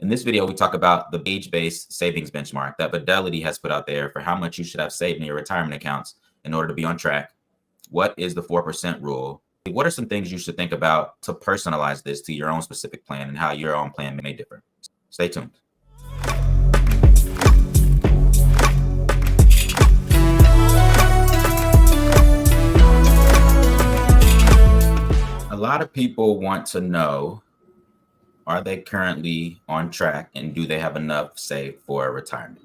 In this video, we talk about the age-based savings benchmark that Fidelity has put out there for how much you should have saved in your retirement accounts in order to be on track. What is the 4% rule? What are some things you should think about to personalize this to your own specific plan and how your own plan may differ? Stay tuned. A lot of people want to know, are they currently on track and do they have enough saved for retirement?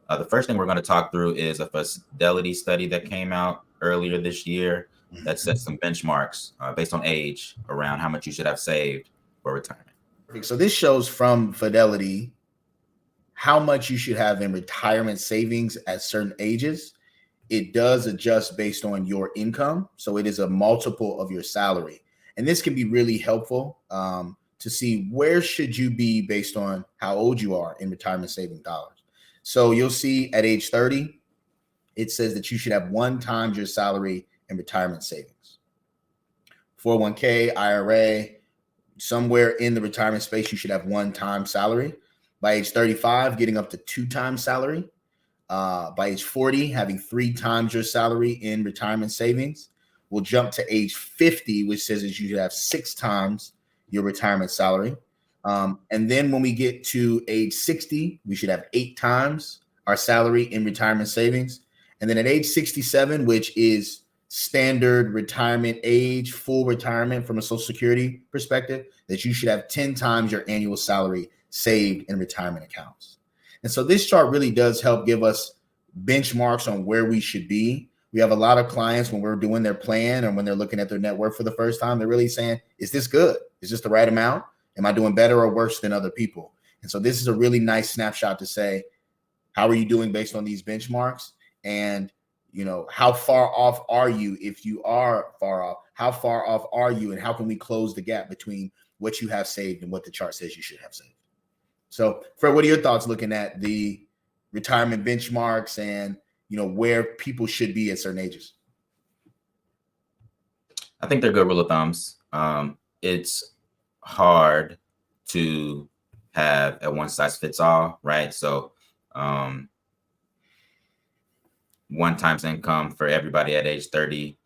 The first thing we're going to talk through is a Fidelity study that came out earlier this year that set some benchmarks based on age around how much you should have saved for retirement. So this shows from Fidelity how much you should have in retirement savings at certain ages. It does adjust based on your income. So it is a multiple of your salary. And this can be really helpful to see where should you be based on how old you are in retirement saving dollars. So you'll see at age 30, it says that you should have 1 times your salary in retirement savings. 401k, IRA, somewhere in the retirement space, you should have 1 time salary. By age 35, getting up to 2 times salary. By age 40, having 3 times your salary in retirement savings. We'll jump to age 50, which says that you should have 6 times your retirement salary. And then when we get to age 60, we should have 8 times our salary in retirement savings. And then at age 67, which is standard retirement age, full retirement from a Social Security perspective, that you should have 10 times your annual salary saved in retirement accounts. And so this chart really does help give us benchmarks on where we should be. We have a lot of clients when we're doing their plan and when they're looking at their net worth for the first time, they're really saying, is this good? Is this the right amount? Am I doing better or worse than other people? And so this is a really nice snapshot to say, how are you doing based on these benchmarks? And, you know, how far off are you? If you are far off, how far off are you? And how can we close the gap between what you have saved and what the chart says you should have saved? So Fred, what are your thoughts looking at the retirement benchmarks and, you know, where people should be at certain ages? I think they're good rule of thumbs. It's hard to have a one size fits all, right? So 1 times income for everybody at age 30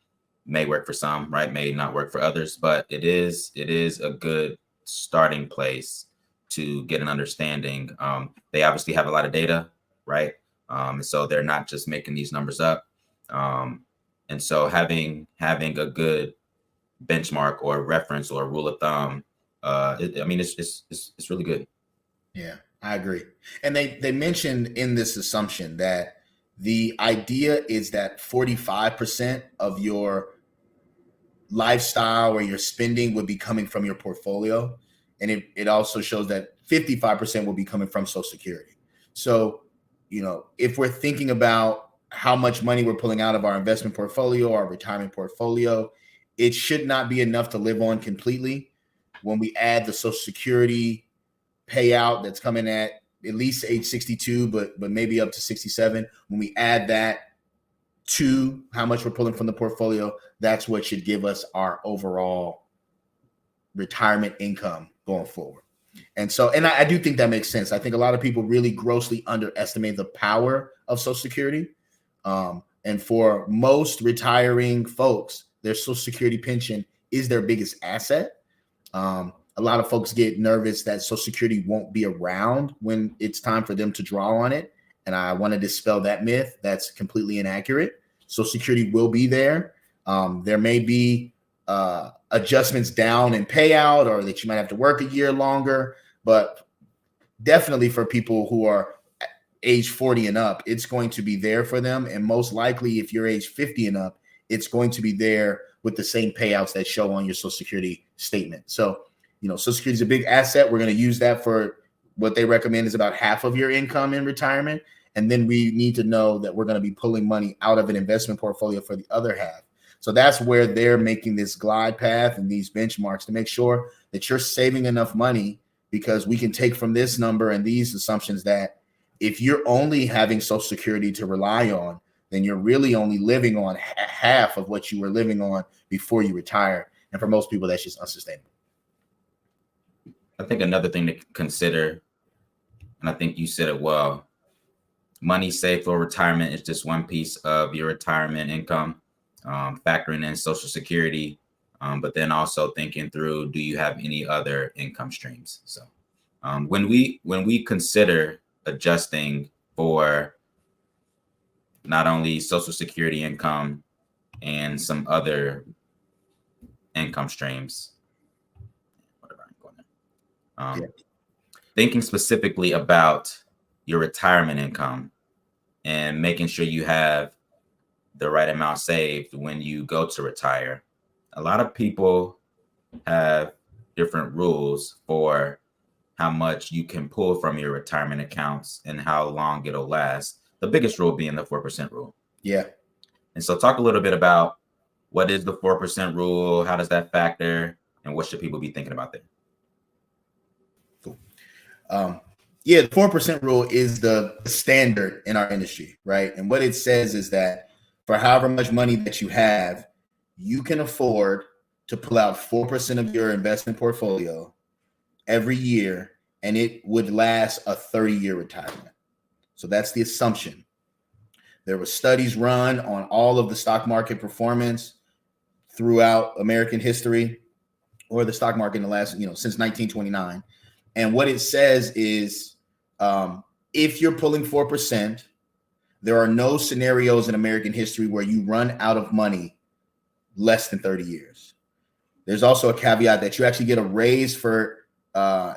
may work for some, right? May not work for others, but it is a good starting place to get an understanding. They obviously have a lot of data, right? And so they're not just making these numbers up. And so having a good benchmark or reference or rule of thumb, it's really good. Yeah, I agree. And they mentioned in this assumption that the idea is that 45% of your lifestyle or your spending would be coming from your portfolio. And it also shows that 55% will be coming from Social Security. So, you know, if we're thinking about how much money we're pulling out of our investment portfolio, our retirement portfolio, it should not be enough to live on completely. When we add the Social Security payout that's coming at least age 62, but maybe up to 67, when we add that to how much we're pulling from the portfolio, that's what should give us our overall retirement income going forward. And so, and I do think that makes sense. I think a lot of people really grossly underestimate the power of Social Security. And for most retiring folks, their Social Security pension is their biggest asset. A lot of folks get nervous that Social Security won't be around when it's time for them to draw on it. And I want to dispel that myth. That's completely inaccurate. Social Security will be there. There may be adjustments down in payout, or that you might have to work a year longer, but definitely for people who are age 40 and up, it's going to be there for them. And most likely, if you're age 50 and up, it's going to be there with the same payouts that show on your Social Security statement. So, you know, Social Security is a big asset. We're going to use that for what they recommend is about half of your income in retirement. And then we need to know that we're going to be pulling money out of an investment portfolio for the other half. So that's where they're making this glide path and these benchmarks to make sure that you're saving enough money, because we can take from this number and these assumptions that if you're only having Social Security to rely on, then you're really only living on half of what you were living on before you retire. And for most people, that's just unsustainable. I think another thing to consider and I think you said it well. Money saved for retirement is just one piece of your retirement income, factoring in Social Security, but then also thinking through, do you have any other income streams? So when we consider adjusting for not only Social Security income and some other income streams, whatever I'm going there, thinking specifically about your retirement income and making sure you have the right amount saved when you go to retire. A lot of people have different rules for how much you can pull from your retirement accounts and how long it'll last. The biggest rule being the 4% rule. Yeah. And so talk a little bit about what is the 4% rule, how does that factor, and what should people be thinking about there? Cool. Yeah, the 4% rule is the standard in our industry, right? And what it says is that for however much money that you have, you can afford to pull out 4% of your investment portfolio every year, and it would last a 30-year retirement. So that's the assumption. There were studies run on all of the stock market performance throughout American history, or the stock market in the last, since 1929. And what it says is, if you're pulling 4%, there are no scenarios in American history where you run out of money less than 30 years. There's also a caveat that you actually get a raise for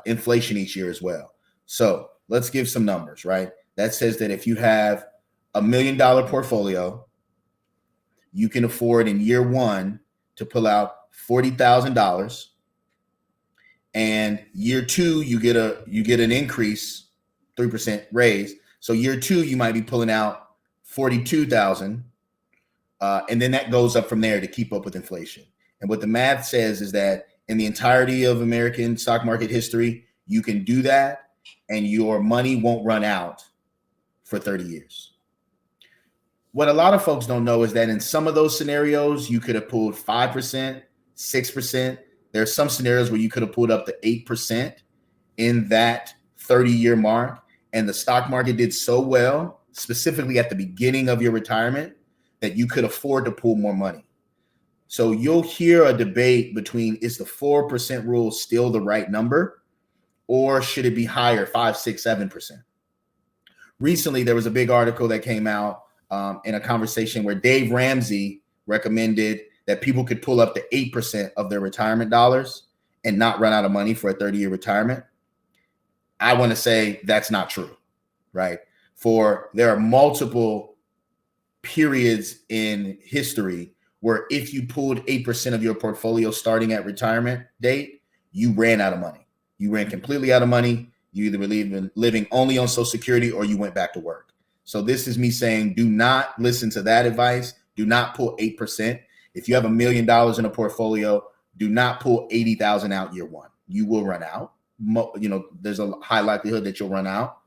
inflation each year as well. So let's give some numbers, right? That says that if you have $1 million portfolio, you can afford in year one to pull out $40,000. And year two, you get an increase, 3% raise. So year two, you might be pulling out 42,000, and then that goes up from there to keep up with inflation. And what the math says is that in the entirety of American stock market history, you can do that, and your money won't run out for 30 years. What a lot of folks don't know is that in some of those scenarios, you could have pulled 5%, 6%. There are some scenarios where you could have pulled up to 8% in that 30-year mark. And the stock market did so well, specifically at the beginning of your retirement, that you could afford to pull more money. So you'll hear a debate between, is the 4% rule still the right number, or should it be higher, 5, 6, 7%? Recently, there was a big article that came out in a conversation where Dave Ramsey recommended that people could pull up to 8% of their retirement dollars and not run out of money for a 30-year retirement. I want to say that's not true, right? There are multiple periods in history where if you pulled 8% of your portfolio starting at retirement date, you ran out of money. You ran completely out of money. You either were living only on Social Security or you went back to work. So this is me saying, do not listen to that advice. Do not pull 8%. If you have $1 million in a portfolio, do not pull 80,000 out year one. You will run out. There's a high likelihood that you'll run out.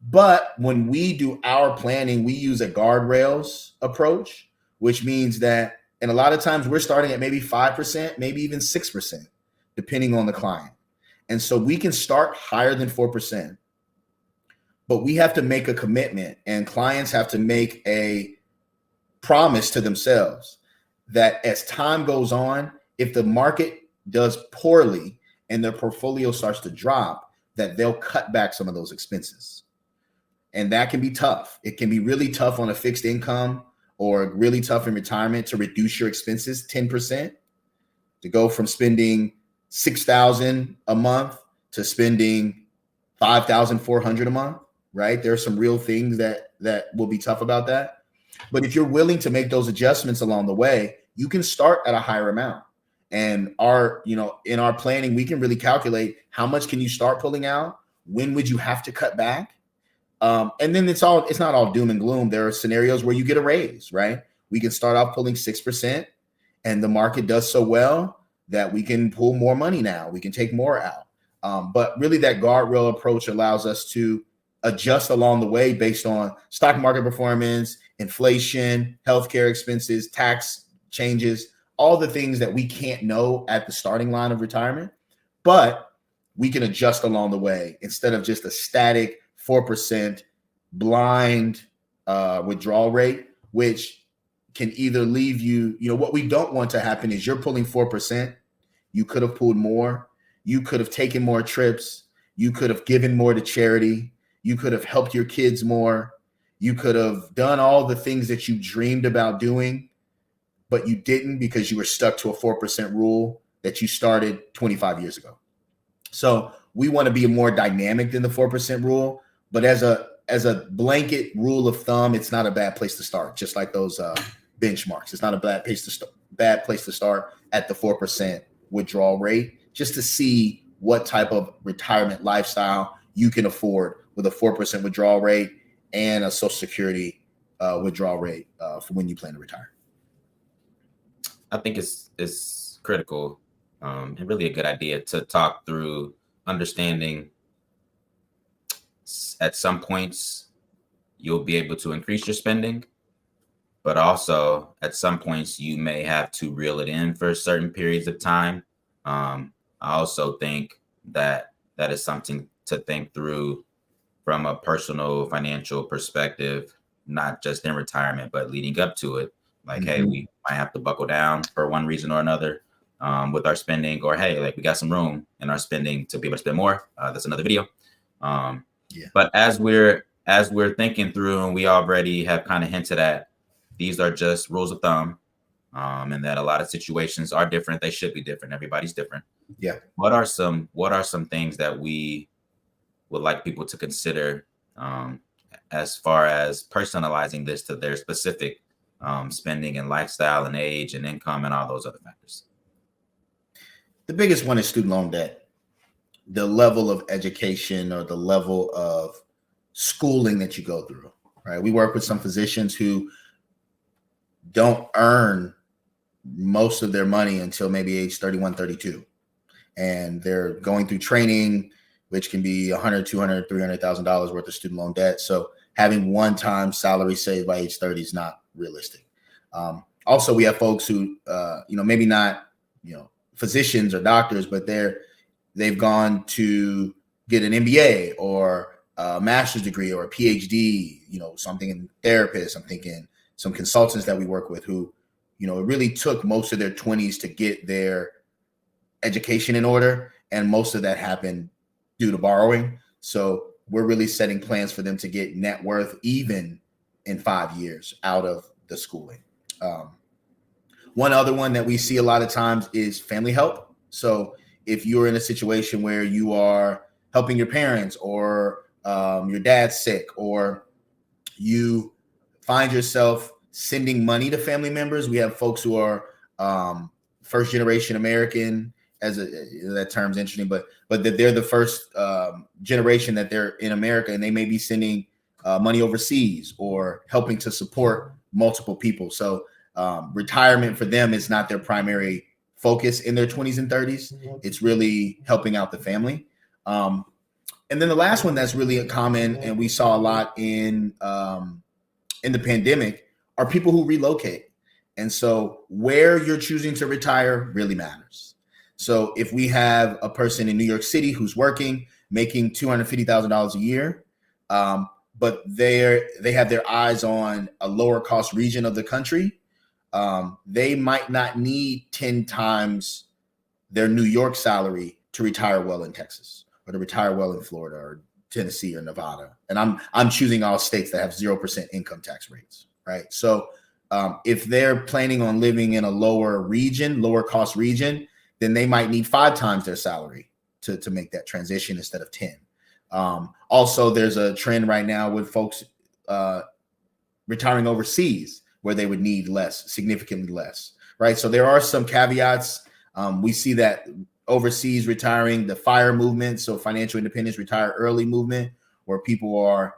But when we do our planning, we use a guardrails approach, which means that, and a lot of times we're starting at maybe 5%, maybe even 6%, depending on the client. And so we can start higher than 4%, but we have to make a commitment, and clients have to make a promise to themselves that as time goes on, if the market does poorly and their portfolio starts to drop, that they'll cut back some of those expenses. And that can be tough. It can be really tough on a fixed income, or really tough in retirement to reduce your expenses 10%, to go from spending $6,000 a month to spending $5,400 a month, right? There are some real things that will be tough about that. But if you're willing to make those adjustments along the way, you can start at a higher amount. And in our planning, we can really calculate how much can you start pulling out? When would you have to cut back? And then it's not all doom and gloom. There are scenarios where you get a raise, right? We can start off pulling 6%, and the market does so well that we can pull more money now. We can take more out. But really that guardrail approach allows us to adjust along the way based on stock market performance, inflation, healthcare expenses, tax changes, all the things that we can't know at the starting line of retirement. But we can adjust along the way instead of just a static 4% blind withdrawal rate, which can either leave you, what we don't want to happen is you're pulling 4%. You could have pulled more. You could have taken more trips. You could have given more to charity. You could have helped your kids more. You could have done all the things that you dreamed about doing, but you didn't because you were stuck to a 4% rule that you started 25 years ago. So we want to be more dynamic than the 4% rule, but as a blanket rule of thumb, it's not a bad place to start. Just like those benchmarks, it's not a bad place to start at the 4% withdrawal rate, just to see what type of retirement lifestyle you can afford with a 4% withdrawal rate and a Social Security withdrawal rate for when you plan to retire. I think it's critical and really a good idea to talk through understanding at some points you'll be able to increase your spending, but also at some points you may have to reel it in for certain periods of time. I also think that is something to think through from a personal financial perspective, not just in retirement, but leading up to it. Like, hey, we might have to buckle down for one reason or another with our spending, or hey, like we got some room in our spending to be able to spend more. That's another video. But as we're thinking through, and we already have kind of hinted at, these are just rules of thumb, and that a lot of situations are different. They should be different. Everybody's different. Yeah. What are some things that we would like people to consider as far as personalizing this to their specific spending and lifestyle and age and income and all those other factors? The biggest one is student loan debt. The level of education or the level of schooling that you go through, right? We work with some physicians who don't earn most of their money until maybe age 31, 32. And they're going through training, which can be $100,000, $200,000, $300,000 worth of student loan debt. So having one-time salary saved by age 30 is not realistic. Also, we have folks who, maybe not, physicians or doctors, but they've gone to get an MBA or a master's degree or a PhD, something in therapists. I'm thinking some consultants that we work with who, it really took most of their 20s to get their education in order. And most of that happened due to borrowing. So we're really setting plans for them to get net worth even in 5 years out of the schooling. One other one that we see a lot of times is family help. So if you're in a situation where you are helping your parents or your dad's sick, or you find yourself sending money to family members, we have folks who are first generation American, that term's interesting, but that they're the first generation that they're in America, and they may be sending money overseas or helping to support multiple people. So retirement for them is not their primary focus in their 20s and 30s. It's really helping out the family. And then the last one that's really common, and we saw a lot in the pandemic, are people who relocate. And so where you're choosing to retire really matters. So if we have a person in New York City who's working, making $250,000 a year, but they have their eyes on a lower cost region of the country, they might not need 10 times their New York salary to retire well in Texas, or to retire well in Florida or Tennessee or Nevada. And I'm choosing all states that have 0% income tax rates, right? So if they're planning on living in a lower cost region, then they might need 5 times their salary to make that transition instead of 10. Also, there's a trend right now with folks retiring overseas where they would need less, significantly less, right? So there are some caveats. We see that overseas retiring, the FIRE movement, so financial independence, retire early movement, where people are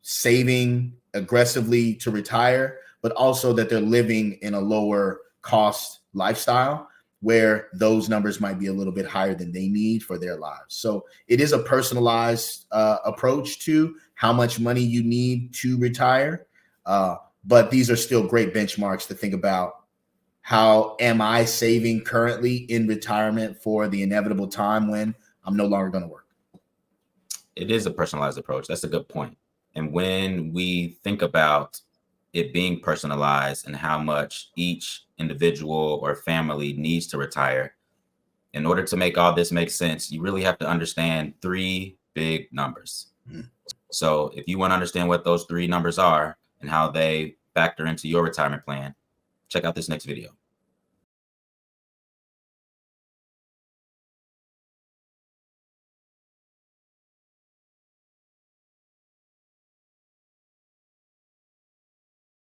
saving aggressively to retire, but also that they're living in a lower cost lifestyle where those numbers might be a little bit higher than they need for their lives. So it is a personalized approach to how much money you need to retire. But these are still great benchmarks to think about. How am I saving currently in retirement for the inevitable time when I'm no longer going to work. It is a personalized approach. That's a good point. And when we think about it being personalized and how much each individual or family needs to retire, in order to make all this make sense, you really have to understand 3 big numbers. So if you want to understand what those 3 numbers are and how they factor into your retirement plan, check out this next video.